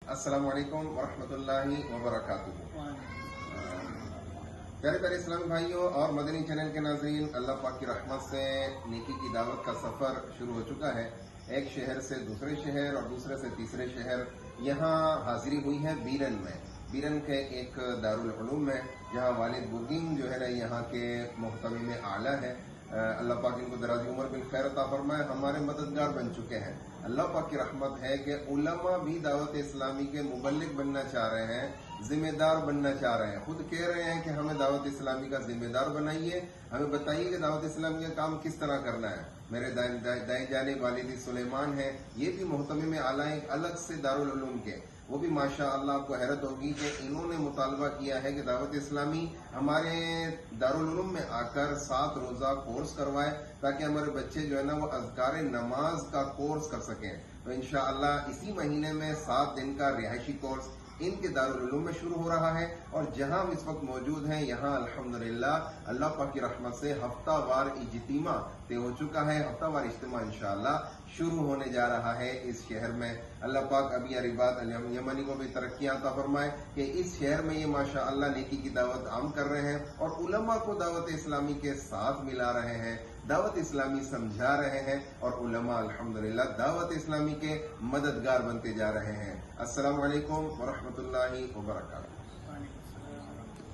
अस्सलामु अलैकुम वरहमतुल्लाहि वबरकातुहू। प्यारे प्यारे इस्लामी भाइयों और मदनी चैनल के नाज़रीन, अल्लाह पाक की रहमत से नेकी की दावत का सफ़र शुरू हो चुका है। एक शहर से दूसरे शहर और दूसरे से तीसरे शहर यहाँ हाजिरी हुई है बीरन में। बीरन के एक दारुल उलूम में, जहाँ वालिद बुर्गिंग जो है ना यहाँ के मोहतमिम आला है। अल्लाह पाक इनको दराज़ी उम्र बिल खैर अता फरमाए, हमारे मददगार बन चुके हैं। अल्लाह पाक की रहमत है कि उलमा भी दावत इस्लामी के मुबल्लिग बनना चाह रहे हैं, जिम्मेदार बनना चाह रहे हैं। खुद कह रहे हैं कि हमें दावत इस्लामी का जिम्मेदार बनाइए, हमें बताइए कि दावत इस्लामी का काम किस तरह करना है। मेरे दाएं जाने वालिद सुलेमान है, ये भी मोहतमिम आला एक अलग से दारुल उलूम के, वो भी माशा अल्लाह आपको हैरत होगी कि इन्होंने मुतालबा किया है कि दावत इस्लामी हमारे दारुल उलूम में आकर 7 रोज़ा कोर्स करवाए, ताकि हमारे बच्चे जो है ना वो अज़कार नमाज का कोर्स कर सकें। तो इंशाअल्लाह इसी महीने में 7 दिन का रिहायशी कोर्स इनके दारुल उलूम में शुरू हो रहा है। और जहां हम इस वक्त मौजूद हैं, यहाँ अल्हम्दुलिल्लाह अल्लाह पाक की रहमत से हफ्तावार इज्तिमा तय हो चुका है। हफ्तावार इज्तिमा इंशाअल्लाह शुरू होने जा रहा है इस शहर में। अल्लाह पाक अभी अरिबात यमनी को भी तरक्कियां अता फरमाए कि इस शहर में ये माशाअल्लाह नेकी की दावत आम कर रहे हैं और उलमा को दावत इस्लामी के साथ मिला रहे हैं, दावत इस्लामी समझा रहे हैं और उलमा अल्हम्दुलिल्लाह दावत इस्लामी के मददगार बनते जा रहे हैं। अस्सलामु अलैकुम वरहमतुल्लाहि वबरकातुहू।